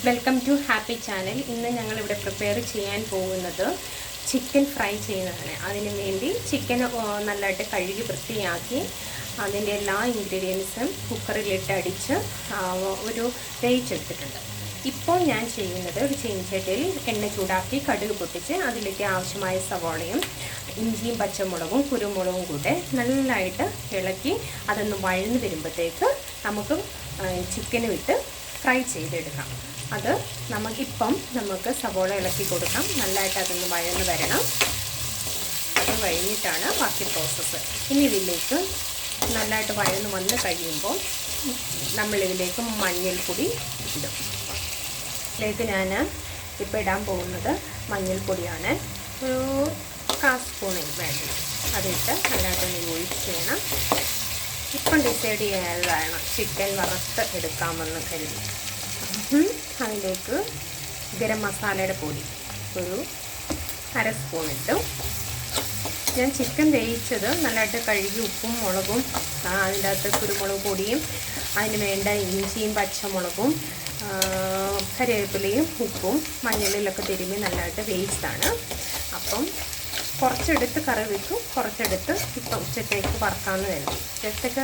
Welcome to happy channel. ഇന്ന് ഞങ്ങളിവിടെ prepare ചെയ്യാൻ പോകുന്നത് ചിക്കൻ ഫ്രൈ ചെയ്യുന്നതാണ്. അതിനു വേണ്ടി ചിക്കൻ നല്ലതായിട്ട് കഴുകി വൃത്തിയാക്കി അതിൻ്റെ എല്ലാ ഇൻഗ്രീഡിയൻസും കുക്കറിലിട്ട് അടിച്ച് ഒരു വേവിച്ചെടുത്തിട്ടുണ്ട്. ഇപ്പോൾ ഞാൻ ചെയ്യുന്നത് ഒരു ചീനച്ചട്ടിയിൽ എണ്ണ ചൂടാക്കി കടുക് പൊട്ടിച്ച് അതിലേക്ക് ആവശ്യമായ സവാളയും ഇഞ്ചിയും പച്ചമുളകും കുരുമുളകും കൂടെ നല്ലതായിട്ട് ഇളക്കി അതൊന്ന് വഴന്ന് വരുമ്പോഴത്തേക്ക് നമുക്ക് ചിക്കന് വിട്ട് ഫ്രൈ ചെയ്തെടുക്കാം. അത് നമുക്ക് സവോള ഇളക്കി കൊടുക്കാം. നല്ലതായിട്ട് അതൊന്ന് വഴന്ന് വരണം. അത് കഴിഞ്ഞിട്ടാണ് ബാക്കി പ്രോസസ്സ്. ഇനി ഇതിലേക്ക് നല്ലതായിട്ട് വഴന്ന് വന്ന് കഴിയുമ്പോൾ നമ്മളിതിലേക്ക് മഞ്ഞൾപ്പൊടി ഇടും. ഇതിലേക്ക് ഞാൻ ഇപ്പോൾ ഇടാൻ പോകുന്നത് മഞ്ഞൾപ്പൊടിയാണ്. ഒരു 1/4 സ്പൂൺ വേണം. അതിട്ട് നല്ലതായിട്ടൊന്ന് യോജിച്ച് ചെയ്യണം. ഇപ്പം ഡിസൈഡ് ചെയ്യാതാണ് ചിക്കൻ വറുത്ത് എടുക്കാമെന്ന് കരുതി. അതിലേക്ക് ഗരം മസാലയുടെ പൊടി ഒരു 1/2 സ്പൂൺ ഇട്ടു. ഞാൻ ചിക്കൻ വേവിച്ചത് നല്ലതായിട്ട് കഴുകി ഉപ്പും മുളകും അതിൻ്റെ അകത്ത് കുരുമുളക് പൊടിയും അതിന് വേണ്ട ഇഞ്ചിയും പച്ചമുളകും കറിവേപ്പിലയും ഉപ്പും മഞ്ഞളിലൊക്കെ തിരുമ്മി നല്ലതായിട്ട് വേവിച്ചതാണ്. അപ്പം കുറച്ചെടുത്ത് കറി വെക്കും, കുറച്ചെടുത്ത് ഇപ്പം ഉച്ചത്തേക്ക് വറുക്കാമെന്ന് കരുതി. ഉച്ചത്തേക്ക്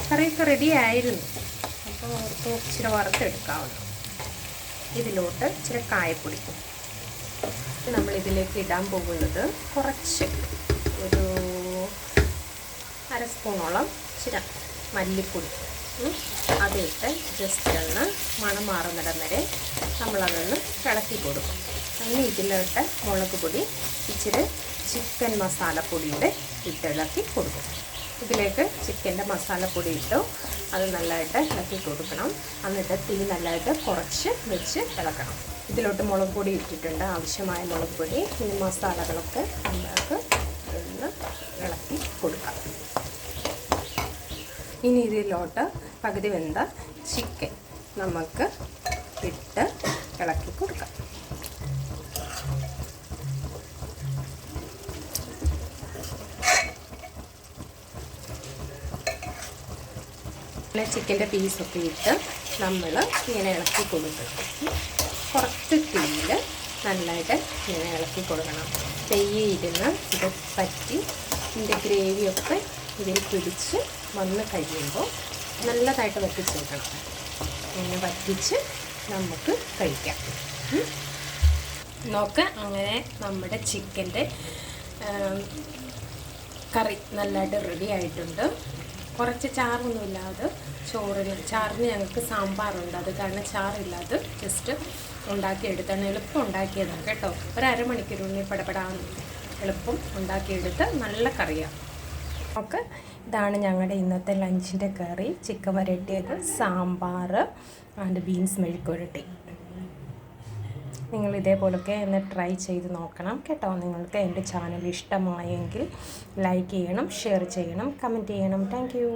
കറിയൊക്കെ റെഡി ആയിരുന്നു. അപ്പോൾ അവർക്ക് ഇച്ചിരി വറുത്തെടുക്കാവുന്നു. ഇതിലോട്ട് ഇച്ചിരി കായപ്പൊടി നമ്മളിതിലേക്ക് ഇടാൻ പോകുന്നത് കുറച്ച് ഒരു 1/2 സ്പൂണോളം ഇച്ചിരി മല്ലിപ്പൊടി അതിട്ട് ജസ്റ്റ് ഒന്ന് മണം മാറുന്നിടം വരെ നമ്മളതൊന്ന് ഇളക്കി കൊടുക്കും. അങ്ങനെ ഇതിലോട്ട് മുളക് പൊടി ഇച്ചിരി ചിക്കൻ മസാലപ്പൊടിയുടെ ഇളക്കി കൊടുക്കും. ഇതിലേക്ക് ചിക്കൻ്റെ മസാലപ്പൊടി ഇട്ടു അത് നല്ലതായിട്ട് ഇളക്കി കൊടുക്കണം. എന്നിട്ട് തീ നല്ലതായിട്ട് കുറച്ച് വെച്ച് ഇളക്കണം. ഇതിലോട്ട് മുളക് പൊടി ഇട്ടിട്ടുണ്ട്, ആവശ്യമായ മുളക് പൊടി. ഇനി മസാലകളൊക്കെ നമുക്ക് ഒന്ന് ഇളക്കി കൊടുക്കാം. ഇനി ഇതിലോട്ട് പകുതി വെന്ത ചിക്കൻ നമുക്ക് ഇട്ട് ഇളക്കി കൊടുക്കാം. ചിക്കൻ്റെ പീസൊക്കെ ഇട്ട് നമ്മൾ ഇങ്ങനെ ഇളക്കി കൊടുക്കണം. കുറച്ച് തീയിൽ നല്ലതായിട്ട് ഇങ്ങനെ ഇളക്കി കൊടുക്കണം. ഇരുന്ന് ഇത് പറ്റി ഇതിൻ്റെ ഗ്രേവിയൊക്കെ ഇതിൽ പിടിച്ച് വന്ന് കഴിയുമ്പോൾ നല്ലതായിട്ട് വറ്റിച്ചെടുക്കണം. ഇങ്ങനെ വറ്റിച്ച് നമുക്ക് കഴിക്കാം. അങ്ങനെ നമ്മുടെ ചിക്കൻ്റെ കറി നല്ലതായിട്ട് റെഡി ആയിട്ടുണ്ട്. കുറച്ച് ചാറൊന്നുമില്ലാതെ ചാറിന് ഞങ്ങൾക്ക് സാമ്പാറുണ്ട്, അത് കാരണം ചാറില്ലാതെ ജസ്റ്റ് ഉണ്ടാക്കിയെടുത്താണ്. എളുപ്പം ഉണ്ടാക്കിയതാണ് കേട്ടോ. ഒരു അരമണിക്കൂറിന് പടപെടാൻ എളുപ്പം ഉണ്ടാക്കിയെടുത്ത് നല്ല കറിയാണ്. ഇതാണ് ഞങ്ങളുടെ ഇന്നത്തെ ലഞ്ചിൻ്റെ കറി. ചിക്കൻ വരട്ടിയത്, സാമ്പാർ ആൻഡ് ബീൻസ് മെഴുക്കുവരട്ടി. നിങ്ങൾ ഇതേപോലൊക്കെ ഒന്ന് ട്രൈ ചെയ്ത് നോക്കണം കേട്ടോ. നിങ്ങൾക്ക് എൻ്റെ ചാനൽ ഇഷ്ടമായെങ്കിൽ ലൈക്ക് ചെയ്യണം, ഷെയർ ചെയ്യണം, കമൻറ്റ് ചെയ്യണം. Thank you.